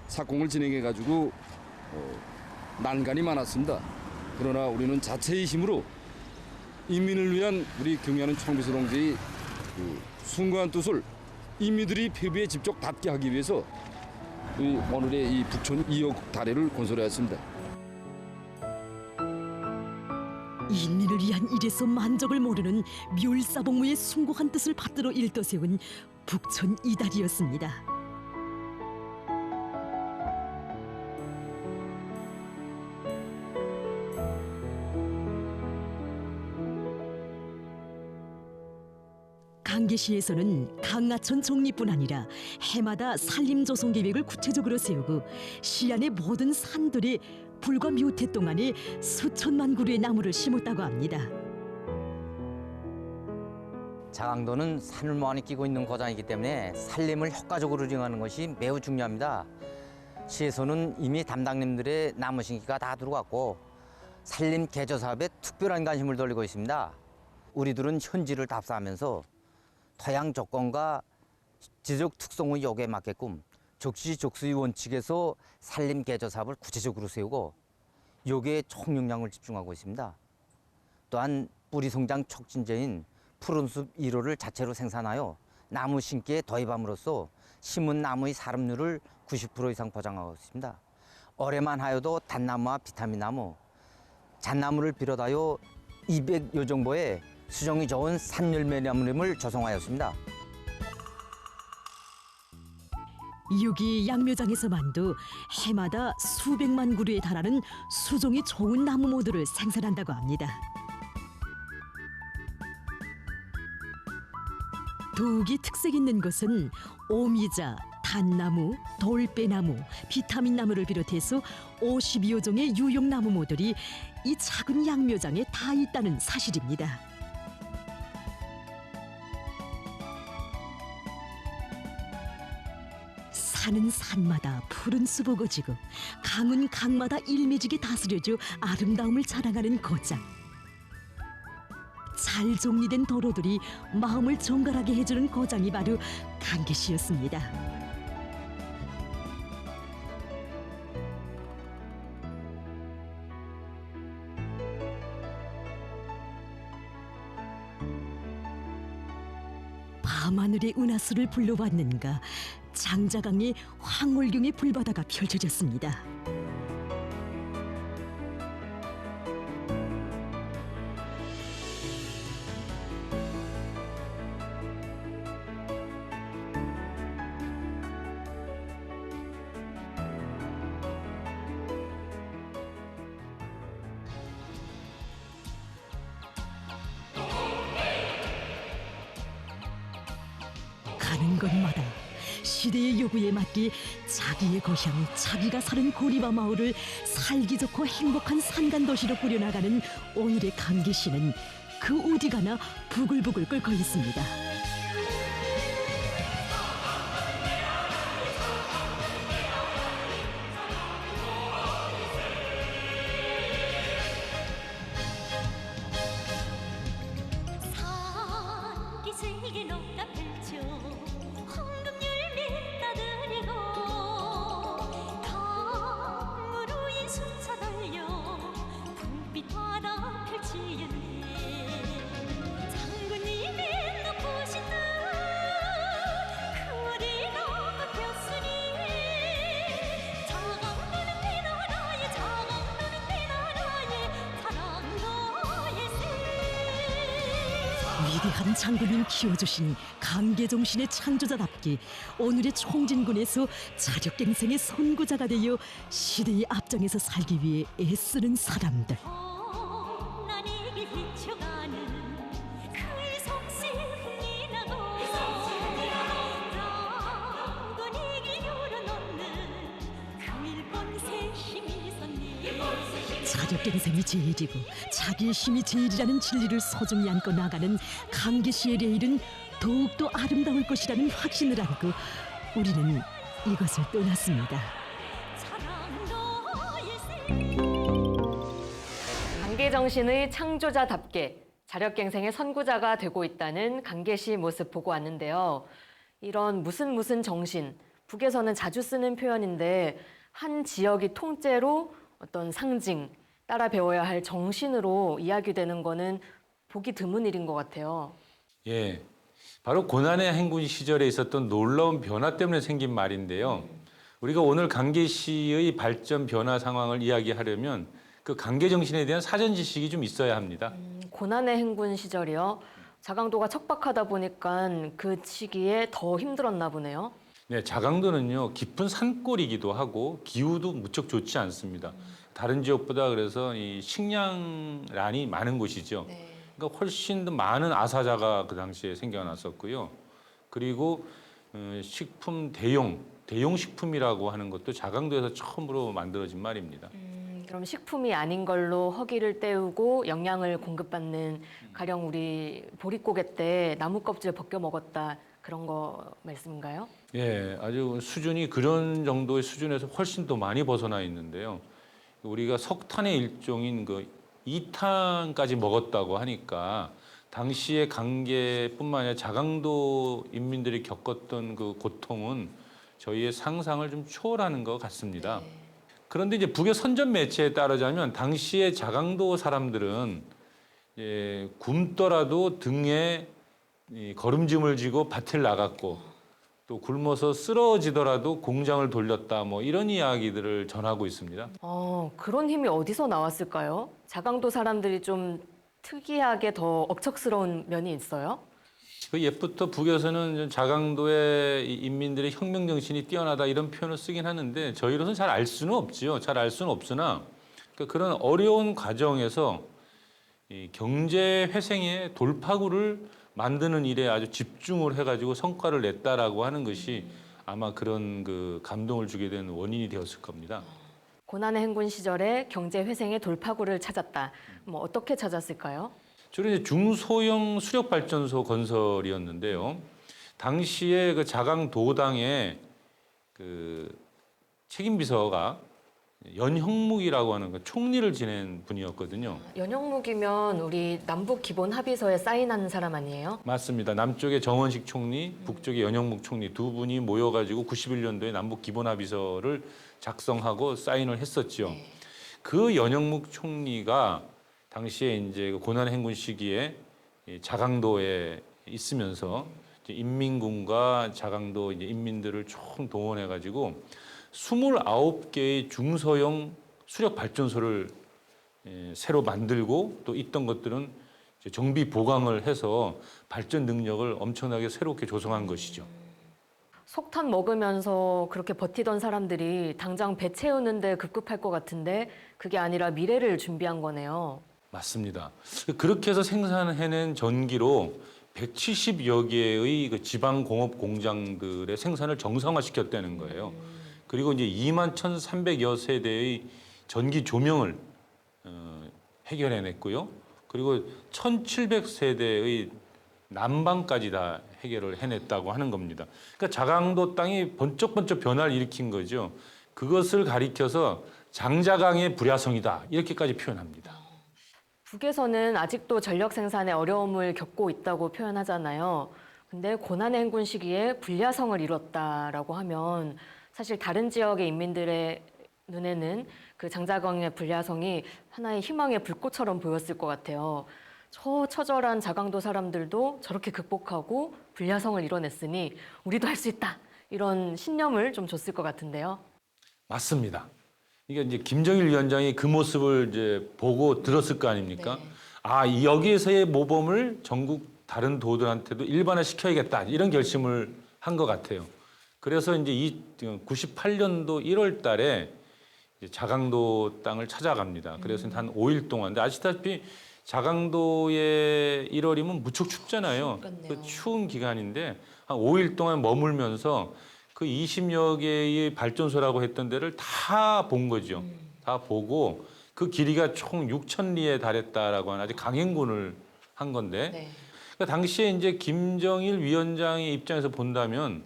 착공을 진행해 가지고 난간이 많았습니다. 그러나 우리는 자체의 힘으로 인민을 위한 우리 경의하는 청비서 동지의 그 숭고한 뜻을 인민들이 폐부에 직접 닿게 하기 위해서 오늘의 이 북촌 2호 다리를 건설하였습니다. 인민을 위한 일에서 만족을 모르는 멸사복무의 숭고한 뜻을 받들어 일떠세운 북촌 2다리였습니다. 강계시에서는 강하천 정리뿐 아니라 해마다 산림조성 계획을 구체적으로 세우고 시 안의 모든 산들에 불과 몇 해 동안에 수천만 그루의 나무를 심었다고 합니다. 자강도는 산을 많이 끼고 있는 고장이기 때문에 산림을 효과적으로 이용하는 것이 매우 중요합니다. 시에서는 이미 담당님들의 나무 심기가 다 들어갔고 산림 개조 사업에 특별한 관심을 돌리고 있습니다. 우리들은 현지를 답사하면서 토양 조건과 지적 특성의 요구에 맞게끔 적시적소의 원칙에서 산림 개조 사업을 구체적으로 세우고 요기에 총력량을 집중하고 있습니다. 또한 뿌리 성장 촉진제인 푸른숲 1호를 자체로 생산하여 나무 심기에 도입함으로써 심은 나무의 사름률을 90% 이상 보장하고 있습니다. 올해만 하여도 단나무와 비타민나무, 잣나무를 비롯하여 200여 정도의 수종이 좋은 산열매나무를 조성하였습니다. 여기 양묘장에서만도 해마다 수백만 그루에 달하는 수종이 좋은 나무 모두를 생산한다고 합니다. 더욱이 특색 있는 것은 오미자, 단나무, 돌배나무, 비타민나무를 비롯해서 52여 종의 유용나무 모들이 이 작은 양묘장에 다 있다는 사실입니다. 산은 산마다 푸른 숲을 지고 강은 강마다 일매지게 다스려줘 아름다움을 자랑하는 고장. 잘 정리된 도로들이 마음을 정갈하게 해주는 고장이 바로 강계시였습니다. 밤하늘의 은하수를 불러왔는가 장자강의 황홀경의 불바다가 펼쳐졌습니다. 가는 곳마다 시대의 요구에 맞게 자기의 고향, 자기가 사는 고리바 마을을 살기 좋고 행복한 산간도시로 꾸려나가는 오늘의 강계시는 그 어디 가나 부글부글 끓고 있습니다. 위대한 장군님 키워주신 강계정신의 창조자답게 오늘의 총진군에서 자력갱생의 선구자가 되어 시대의 앞장에서 살기 위해 애쓰는 사람들. 자력갱생이 제일이고 자기의 힘이 제일이라는 진리를 소중히 안고 나가는 강계시의 레일은 더욱더 아름다울 것이라는 확신을 안고 우리는 이것을 떠났습니다. 강계정신의 창조자답게 자력갱생의 선구자가 되고 있다는 강계시 모습 보고 왔는데요. 이런 무슨 정신, 북에서는 자주 쓰는 표현인데 한 지역이 통째로 어떤 상징, 따라 배워야 할 정신으로 이야기되는 거는 보기 드문 일인 것 같아요. 예, 바로 고난의 행군 시절에 있었던 놀라운 변화 때문에 생긴 말인데요. 우리가 오늘 강계시의 발전 변화 상황을 이야기하려면 그 강계 정신에 대한 사전 지식이 좀 있어야 합니다. 고난의 행군 시절이요. 자강도가 척박하다 보니까 그 시기에 더 힘들었나 보네요. 네, 자강도는요 깊은 산골이기도 하고 기후도 무척 좋지 않습니다. 다른 지역보다 그래서 이 식량란이 많은 곳이죠. 그러니까 훨씬 더 많은 아사자가 그 당시에 생겨났었고요. 그리고 식품 대용식품이라고 하는 것도 자강도에서 처음으로 만들어진 말입니다. 그럼 식품이 아닌 걸로 허기를 때우고 영양을 공급받는 가령 우리 보릿고개 때 나무 껍질 벗겨 먹었다 그런 거 말씀인가요? 예, 아주 수준이 그런 정도의 수준에서 훨씬 더 많이 벗어나 있는데요. 우리가 석탄의 일종인 그 2탄까지 먹었다고 하니까 당시의 강계뿐만 아니라 자강도 인민들이 겪었던 그 고통은 저희의 상상을 좀 초월하는 것 같습니다. 그런데 이제 북의 선전 매체에 따르자면 당시의 자강도 사람들은 굶더라도 등에 이 걸음짐을 지고 밭을 나갔고 또 굶어서 쓰러지더라도 공장을 돌렸다 뭐 이런 이야기들을 전하고 있습니다. 그런 힘이 어디서 나왔을까요? 자강도 사람들이 좀 특이하게 더 억척스러운 면이 있어요? 그 옛부터 북에서는 자강도의 이 인민들의 혁명 정신이 뛰어나다 이런 표현을 쓰긴 하는데 저희로서는 잘 알 수는 없지요. 잘 알 수는 없으나 그런 어려운 과정에서 이 경제 회생의 돌파구를 만드는 일에 아주 집중을 해가지고 성과를 냈다라고 하는 것이 아마 그런 그 감동을 주게 된 원인이 되었을 겁니다. 고난의 행군 시절에 경제 회생의 돌파구를 찾았다. 뭐 어떻게 찾았을까요? 주로 이제 중소형 수력 발전소 건설이었는데요. 당시에 그 자강도당의 그 책임 비서가 연형묵이라고 하는 그 총리를 지낸 분이었거든요. 연형묵이면 우리 남북 기본 합의서에 사인한 사람 아니에요? 맞습니다. 남쪽에 정원식 총리, 북쪽에 연형묵 총리 두 분이 모여가지고 91년도에 남북 기본 합의서를 작성하고 사인을 했었죠. 그 연형묵 총리가 당시에 이제 고난의 행군 시기에 자강도에 있으면서 이제 인민군과 자강도 이제 인민들을 총 동원해가지고 29개의 중소형 수력 발전소를 새로 만들고 또 있던 것들은 이제 정비 보강을 해서 발전 능력을 엄청나게 새롭게 조성한 것이죠. 석탄 먹으면서 그렇게 버티던 사람들이 당장 배 채우는데 급급할 것 같은데 그게 아니라 미래를 준비한 거네요. 맞습니다. 그렇게 해서 생산해낸 전기로 170여 개의 그 지방 공업 공장들의 생산을 정상화시켰다는 거예요. 그리고 이제 21,300여 세대의 전기 조명을 해결해냈고요. 그리고 1,700세대의 난방까지 다 해결을 해냈다고 하는 겁니다. 그러니까 자강도 땅이 번쩍번쩍 변화를 일으킨 거죠. 그것을 가리켜서 장자강의 불야성이다 이렇게까지 표현합니다. 북에서는 아직도 전력 생산에 어려움을 겪고 있다고 표현하잖아요. 근데 고난의 행군 시기에 불야성을 이뤘다라고 하면 사실 다른 지역의 인민들의 눈에는 그 장자강의 불야성이 하나의 희망의 불꽃처럼 보였을 것 같아요. 저 처절한 자강도 사람들도 저렇게 극복하고 불야성을 이뤄냈으니 우리도 할 수 있다. 이런 신념을 좀 줬을 것 같은데요. 맞습니다. 이게 이제 김정일 위원장이 그 모습을 이제 보고 들었을 거 아닙니까? 아, 여기에서의 모범을 전국 다른 도들한테도 일반화시켜야겠다. 이런 결심을 한 것 같아요. 그래서 이제 98년도 1월 달에 이제 자강도 땅을 찾아갑니다. 그래서 한 5일 동안. 근데 아시다시피 자강도의 1월이면 무척 춥잖아요. 그 추운 기간인데 한 5일 동안 머물면서 그 20여 개의 발전소라고 했던 데를 다 본 거죠. 다 보고 그 길이가 총 6,000리에 달했다라고 하는 아주 강행군을 한 건데 그러니까 당시에 이제 김정일 위원장의 입장에서 본다면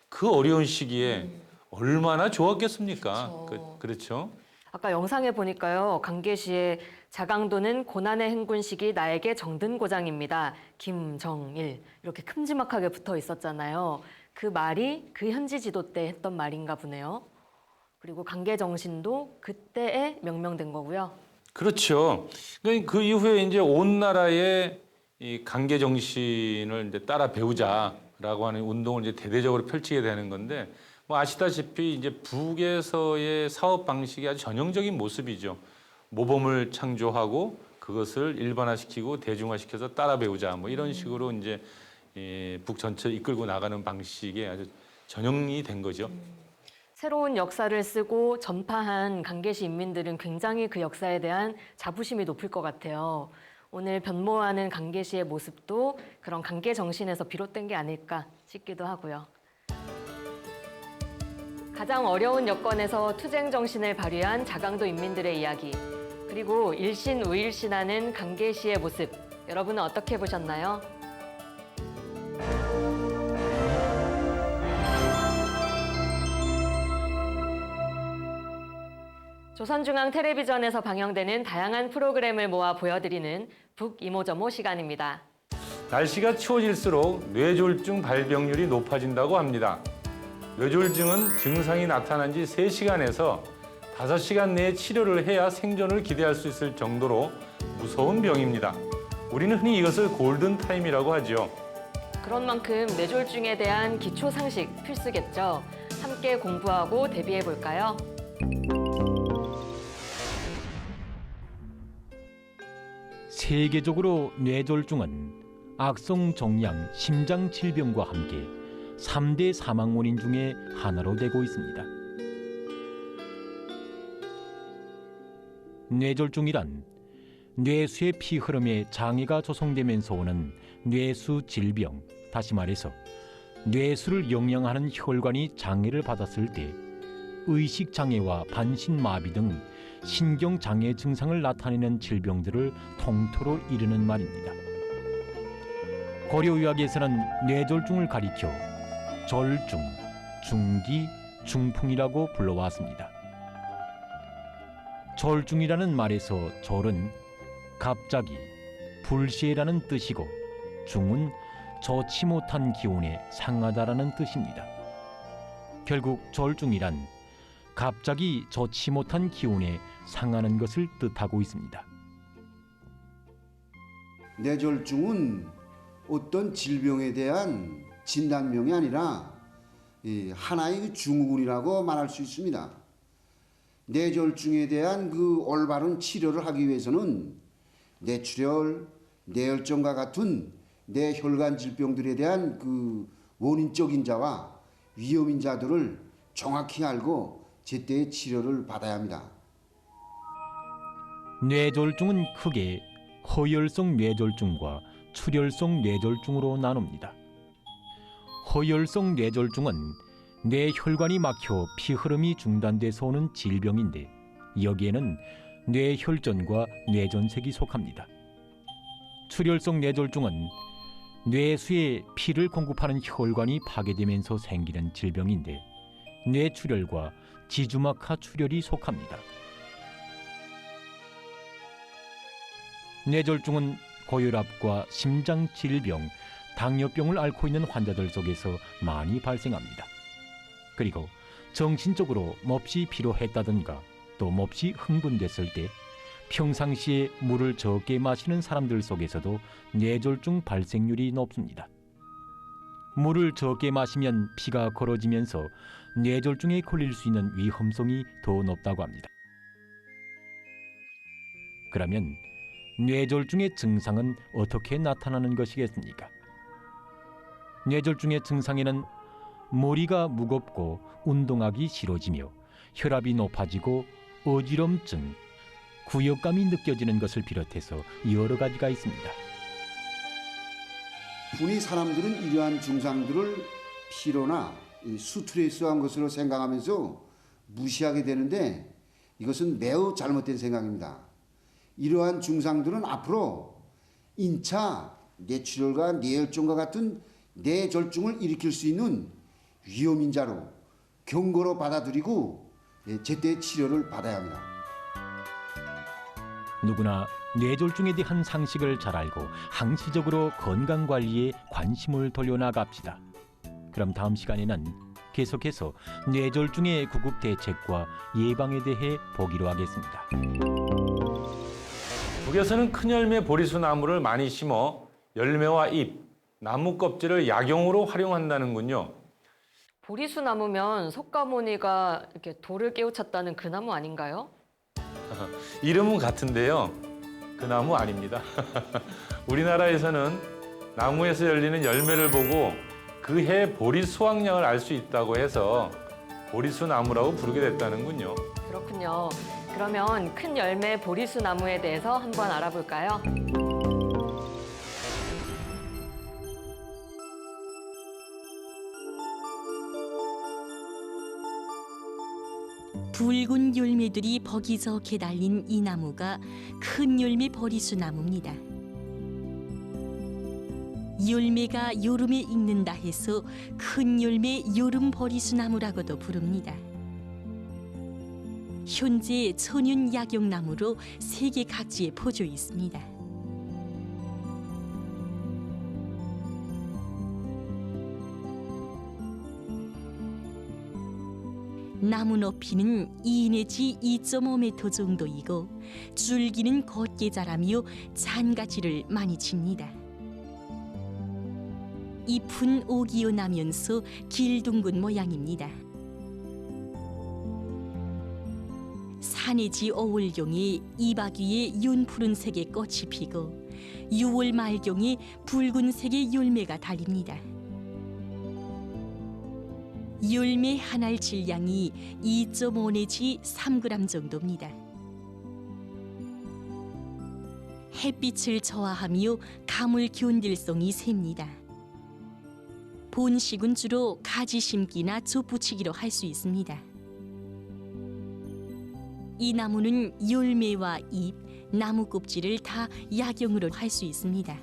그 어려운 시기에 얼마나 좋았겠습니까? 그렇죠. 아까 영상에 보니까요. 강계시에 자강도는 고난의 행군 시기 나에게 정든 고장입니다. 김정일 이렇게 큼지막하게 붙어 있었잖아요. 그 말이 그 현지 지도 때 했던 말인가 보네요. 그리고 강계 정신도 그때에 명명된 거고요. 그렇죠. 그 이후에 이제 온 나라의 이 강계 정신을 이제 따라 배우자라고 하는 운동을 이제 대대적으로 펼치게 되는 건데 뭐 아시다시피 이제 북에서의 사업 방식이 아주 전형적인 모습이죠. 모범을 창조하고 그것을 일반화시키고 대중화시켜서 따라 배우자 뭐 이런 식으로 이제 북 전체를 이끌고 나가는 방식에 아주 전형이 된 거죠. 새로운 역사를 쓰고 전파한 강계시 인민들은 굉장히 그 역사에 대한 자부심이 높을 것 같아요. 오늘 변모하는 강계시의 모습도 그런 강계 정신에서 비롯된 게 아닐까 싶기도 하고요. 가장 어려운 여건에서 투쟁 정신을 발휘한 자강도 인민들의 이야기, 그리고 일신우일신하는 강계시의 모습, 여러분은 어떻게 보셨나요? 조선중앙텔레비전에서 방영되는 다양한 프로그램을 모아 보여드리는 북이모저모 시간입니다. 날씨가 추워질수록 뇌졸중 발병률이 높아진다고 합니다. 뇌졸중은 증상이 나타난 지 3시간에서 5시간 내에 치료를 해야 생존을 기대할 수 있을 정도로 무서운 병입니다. 우리는 흔히 이것을 골든타임이라고 하죠. 그런 만큼 뇌졸중에 대한 기초 상식 필수겠죠. 함께 공부하고 대비해 볼까요? 세계적으로 뇌졸중은 악성 종양 심장 질병과 함께 3대 사망 원인 중에 하나로 되고 있습니다. 뇌졸중이란 뇌수의 피 흐름에 장애가 조성되면서 오는 뇌수 질병, 다시 말해서 뇌수를 영양하는 혈관이 장애를 받았을 때 의식 장애와 반신 마비 등 신경 장애 증상을 나타내는 질병들을 통틀어 이르는 말입니다. 고려의학에서는 뇌졸중을 가리켜 졸중, 중기, 중풍이라고 불러왔습니다. 졸중이라는 말에서 졸은 갑자기, 불시에라는 뜻이고 중은 좋지 못한 기운에 상하다라는 뜻입니다. 결국 졸중이란 갑자기 좋지 못한 기운에 상하는 것을 뜻하고 있습니다. 뇌졸중은 어떤 질병에 대한 진단명이 아니라 하나의 증후군이라고 말할 수 있습니다. 뇌졸중에 대한 그 올바른 치료를 하기 위해서는 뇌출혈, 뇌혈증과 같은 뇌혈관 질병들에 대한 그 원인적 인자와 위험 인자들을 정확히 알고 제때의 치료를 받아야 합니다. 뇌졸중은 크게 허혈성 뇌졸중과 출혈성 뇌졸중으로 나눕니다. 허혈성 뇌졸중은 뇌혈관이 막혀 피 흐름이 중단돼서 오는 질병인데 여기에는 뇌혈전과 뇌전색이 속합니다. 출혈성 뇌졸중은 뇌수에 피를 공급하는 혈관이 파괴되면서 생기는 질병인데 뇌출혈과 지주막하 출혈이 속합니다. 뇌졸중은 고혈압과 심장질병, 당뇨병을 앓고 있는 환자들 속에서 많이 발생합니다. 그리고 정신적으로 몹시 피로했다든가 또 몹시 흥분됐을 때 평상시에 물을 적게 마시는 사람들 속에서도 뇌졸중 발생률이 높습니다. 물을 적게 마시면 피가 걸어지면서 뇌졸중에 걸릴 수 있는 위험성이 더 높다고 합니다. 그러면 뇌졸중의 증상은 어떻게 나타나는 것이겠습니까? 뇌졸중의 증상에는 머리가 무겁고 운동하기 싫어지며 혈압이 높아지고 어지럼증, 구역감이 느껴지는 것을 비롯해서 여러 가지가 있습니다. 흔히 사람들은 이러한 증상들을 피로나 스트레스한 것으로 생각하면서 무시하게 되는데 이것은 매우 잘못된 생각입니다. 이러한 증상들은 앞으로 인차 뇌출혈과 뇌혈증과 같은 뇌졸중을 일으킬 수 있는 위험인자로 경고로 받아들이고 제때 치료를 받아야 합니다. 누구나 뇌졸중에 대한 상식을 잘 알고 항시적으로 건강관리에 관심을 돌려나갑시다. 그럼 다음 시간에는 계속해서 뇌졸중의 구급 대책과 예방에 대해 보기로 하겠습니다. 북에서는 큰 열매 보리수 나무를 많이 심어 열매와 잎, 나무 껍질을 약용으로 활용한다는군요. 보리수 나무면 석가모니가 이렇게 돌을 깨우쳤다는 그 나무 아닌가요? 이름은 같은데요. 그 나무 아닙니다. 우리나라에서는 나무에서 열리는 열매를 보고 그 해 보리 수확량을 알 수 있다고 해서 보리수 나무라고 부르게 됐다는군요. 그렇군요. 그러면 큰 열매 보리수 나무에 대해서 한번 알아볼까요? 붉은 열매들이 버기적게 달린 이 나무가 큰 열매 버리수 나무입니다. 열매가 여름에 익는다 해서 큰 열매 여름 버리수 나무라고도 부릅니다. 현재 천연 약용나무로 세계 각지에 퍼져 있습니다. 나무 높이는 2 내지 2.5m 정도이고 줄기는 곧게 자라며 잔가지를 많이 칩니다. 잎은 오기어 나면서 길둥근 모양입니다. 사내지 5월경에 이박위에 윤푸른색의 꽃이 피고 6월 말경에 붉은색의 열매가 달립니다. 열매 한 알 질량이 2.5 내지 3g 정도입니다. 햇빛을 저하하며 가물 견딜성이 셉니다. 본식은 주로 가지 심기나 좁붙이기로 할 수 있습니다. 이 나무는 열매와 잎, 나무 껍질을 다 약용으로 할 수 있습니다.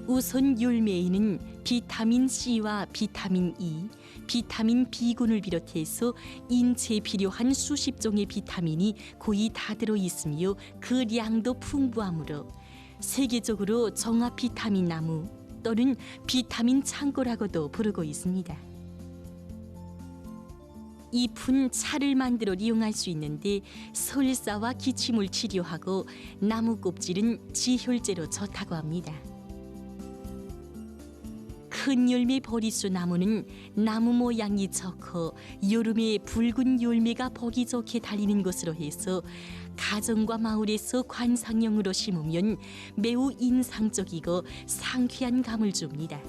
우선 열매에는 비타민 C와 비타민 E, 비타민 B군을 비롯해서 인체에 필요한 수십 종의 비타민이 거의 다 들어있으며 그 량도 풍부하므로 세계적으로 종합 비타민 나무 또는 비타민 창고라고도 부르고 있습니다. 잎은 차를 만들어 이용할 수 있는데 설사와 기침을 치료하고 나무 껍질은 지혈제로 좋다고 합니다. 큰 열매 버리수 나무는 나무 모양이 좋고 여름에 붉은 열매가 보기 좋게 달리는 것으로 해서 가정과 마을에서 관상용으로 심으면 매우 인상적이고 상쾌한 감을 줍니다.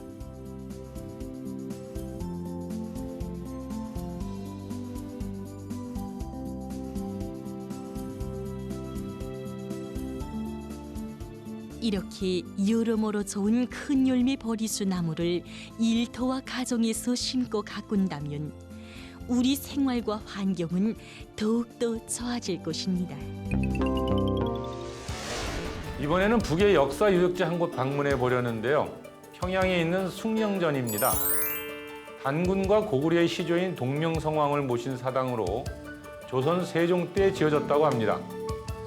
이렇게 여러모로 좋은 큰 열매 버리수 나무를 일터와 가정에서 심고 가꾼다면 우리 생활과 환경은 더욱더 좋아질 것입니다. 이번에는 북의 역사 유적지 한 곳 방문해 보려는데요. 평양에 있는 숭령전입니다. 단군과 고구려의 시조인 동명성왕을 모신 사당으로 조선 세종 때 지어졌다고 합니다.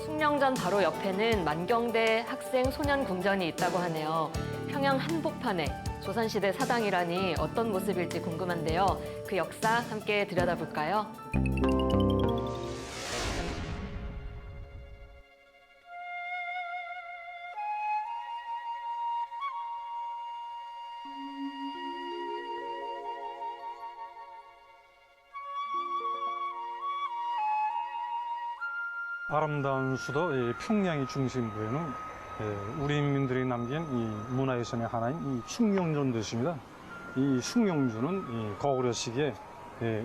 숭령전 바로 옆에는 만경대 학생 소년 궁전이 있다고 하네요. 평양 한복판에 조선시대 사당이라니 어떤 모습일지 궁금한데요. 그 역사 함께 들여다볼까요? 아름다운 수도 평양의 중심부에는 우리 인민들이 남긴 이 문화유산의 하나인 이 숭령전도 있습니다. 이 숭령전은 고구려 시기에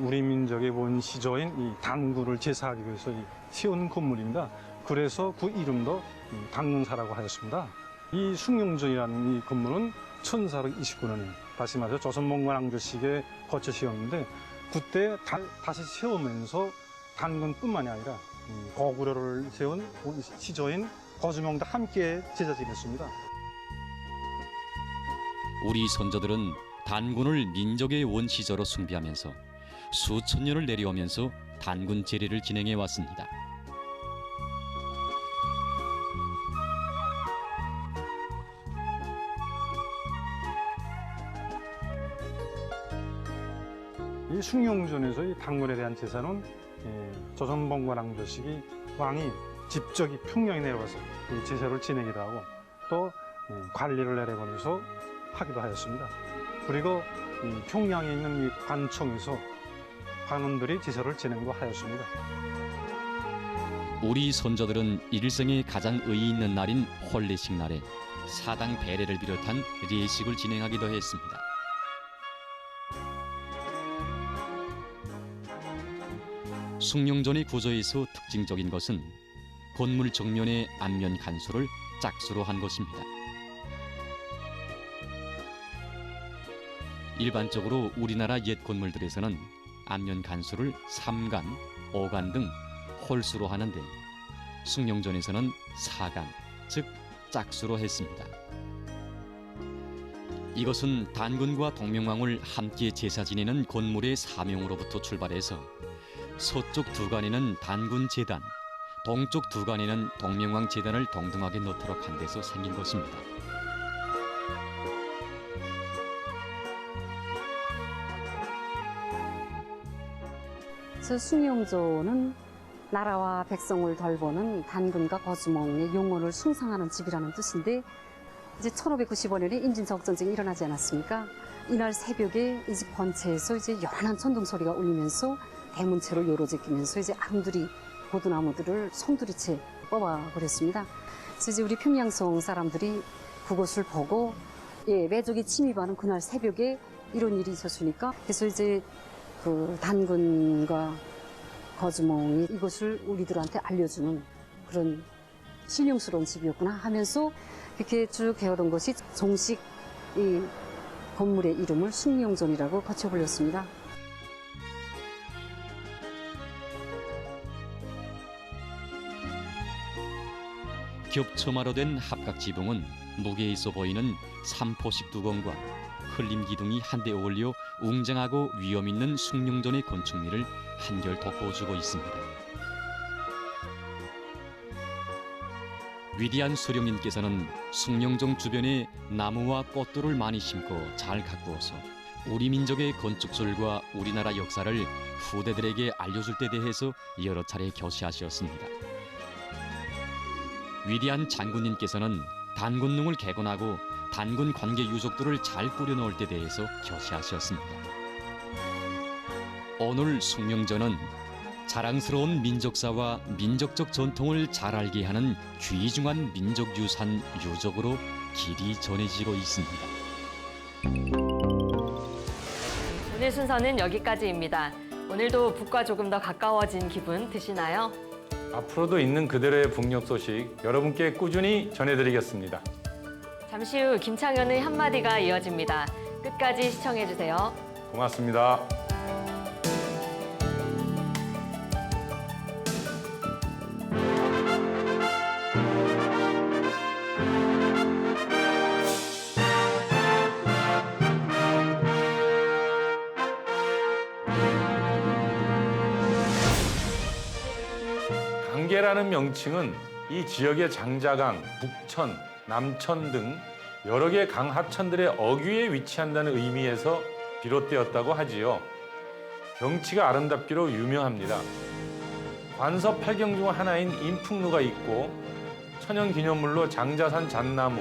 우리 민족의 원시조인 이 단군을 제사하기 위해서 세운 건물입니다. 그래서 그 이름도 단군사라고 하였습니다. 이 숭령전이라는 이 건물은 1429년에 다시 말해서 조선몽관왕조 시기에 거쳐 세웠는데 그때 다시 세우면서 단군뿐만이 아니라 고구려를 세운 시조인 고주명도 함께 제사 지냈습니다. 우리 선조들은 단군을 민족의 원시조로 숭배하면서 수천 년을 내려오면서 단군 제례를 진행해 왔습니다. 이 숭령전에서 이 단군에 대한 제사는 조선봉관왕조 시기 왕이 직접 평양에 내려와서 이 제사를 지내기도 하고 또 관리를 내려보내서 하기도 하였습니다. 그리고 평양에 있는 이 관청에서 관원들이 제사를 지내기도 하였습니다. 우리 선조들은 일생에 가장 의의 있는 날인 혼례식 날에 사당 배례를 비롯한 예식을 진행하기도 했습니다. 숭령전의 구조에서 특징적인 것은 건물 정면의 앞면 간수를 짝수로 한 것입니다. 일반적으로 우리나라 옛 건물들에서는 암연 간수를 3간, 5간 등 홀수로 하는데 숭룡전에서는 4간, 즉 짝수로 했습니다. 이것은 단군과 동명왕을 함께 제사 지내는 곤물의 사명으로부터 출발해서 서쪽 두 간에는 단군 제단, 동쪽 두 간에는 동명왕 제단을 동등하게 놓도록 한 데서 생긴 것입니다. 숭룡조는 나라와 백성을 돌보는 단군과 거주몽의 영혼을 숭상하는 집이라는 뜻인데, 이제 1595년에 임진적전쟁이 일어나지 않았습니까? 이날 새벽에 이 집 번체에서 이제 연한 천둥 소리가 울리면서 대문체로 요로제끼면서 이제 아름드리 보드나무들을 송두리째 뽑아버렸습니다. 그래서 이제 우리 평양성 사람들이 그것을 보고 외적이 침입하는 그날 새벽에 이런 일이 있었으니까, 그래서 이제 그 단군과 거주몽이 이것을 우리들한테 알려주는 그런 신용스러운 집이었구나 하면서 이렇게 쭉 배워온 것이 정식 이 건물의 이름을 숭룡전이라고 거쳐불렸습니다. 겹쳐마로 된 합각 지붕은 무게 있어 보이는 삼포식 두건과 흘림 기둥이 한데 어울려 웅장하고 위험 있는 숭룡전의 건축미를 한결 돋보여주고 있습니다. 위대한 수령님께서는 숭룡정 주변에 나무와 꽃들을 많이 심고 잘 가꾸어서 우리 민족의 건축술과 우리나라 역사를 후대들에게 알려줄 데 대해서 여러 차례 교시하셨습니다. 위대한 장군님께서는 단군릉을 개건하고 단군 관계 유적들을 잘 꾸려놓을 데 대해서 교시하셨습니다. 오늘 숭룡전은 자랑스러운 민족사와 민족적 전통을 잘 알게 하는 귀중한 민족유산 유적으로 길이 전해지고 있습니다. 오늘 순서는 여기까지입니다. 오늘도 북과 조금 더 가까워진 기분 드시나요? 앞으로도 있는 그대로의 북녘 소식 여러분께 꾸준히 전해드리겠습니다. 잠시 후 김창현의 한마디가 이어집니다. 끝까지 시청해주세요. 고맙습니다. 강계라는 명칭은 이 지역의 장자강, 북천, 남천 등 여러 개의 강 하천들의 어귀에 위치한다는 의미에서 비롯되었다고 하지요. 경치가 아름답기로 유명합니다. 관서 8경 중 하나인 인풍루가 있고 천연기념물로 장자산 잣나무,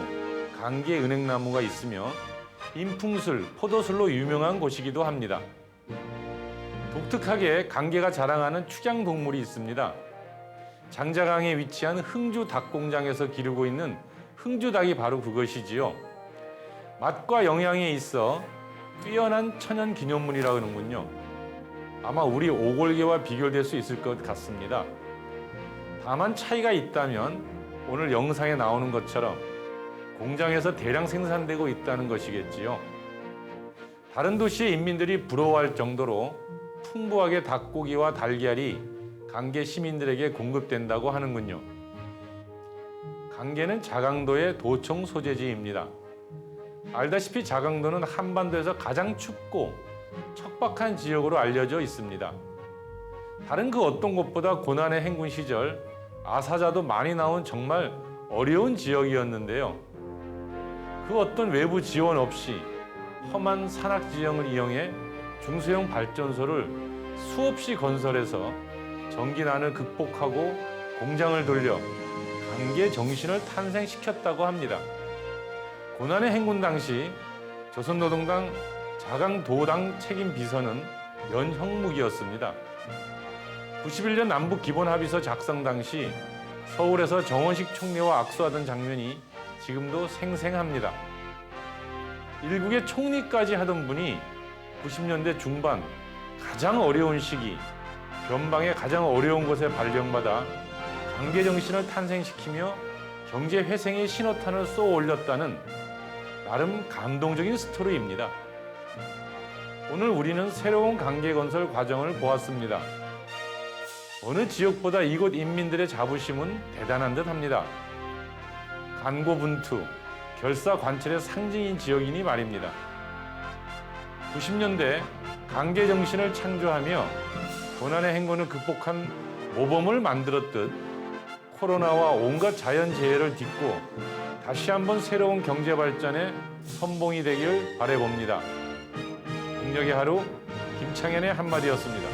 강계 은행나무가 있으며 인풍술, 포도술로 유명한 곳이기도 합니다. 독특하게 강계가 자랑하는 축양동물이 있습니다. 장자강에 위치한 흥주 닭공장에서 기르고 있는 흥주닭이 바로 그것이지요. 맛과 영양에 있어 뛰어난 천연 기념물이라고 하는군요. 아마 우리 오골계와 비교될 수 있을 것 같습니다. 다만 차이가 있다면 오늘 영상에 나오는 것처럼 공장에서 대량 생산되고 있다는 것이겠지요. 다른 도시의 인민들이 부러워할 정도로 풍부하게 닭고기와 달걀이 강계 시민들에게 공급된다고 하는군요. 강계는 자강도의 도청 소재지입니다. 알다시피 자강도는 한반도에서 가장 춥고 척박한 지역으로 알려져 있습니다. 다른 그 어떤 곳보다 고난의 행군 시절 아사자도 많이 나온 정말 어려운 지역이었는데요. 그 어떤 외부 지원 없이 험한 산악 지형을 이용해 중소형 발전소를 수없이 건설해서 전기난을 극복하고 공장을 돌려 강계 정신을 탄생시켰다고 합니다. 고난의 행군 당시 조선노동당 자강도당 책임 비서는 연형묵이었습니다. 91년 남북 기본합의서 작성 당시 서울에서 정원식 총리와 악수하던 장면이 지금도 생생합니다. 일국의 총리까지 하던 분이 90년대 중반 가장 어려운 시기 변방의 가장 어려운 곳에 발령받아 강계 정신을 탄생시키며 경제 회생의 신호탄을 쏘아 올렸다는 나름 감동적인 스토리입니다. 오늘 우리는 새로운 관계 건설 과정을 보았습니다. 어느 지역보다 이곳 인민들의 자부심은 대단한 듯합니다. 간고분투, 결사관철의 상징인 지역이니 말입니다. 90년대 강계 정신을 창조하며 고난의 행군을 극복한 모범을 만들었듯 코로나와 온갖 자연재해를 딛고 다시 한번 새로운 경제 발전의 선봉이 되길 바라봅니다. 국력의 하루 김창현의 한마디였습니다.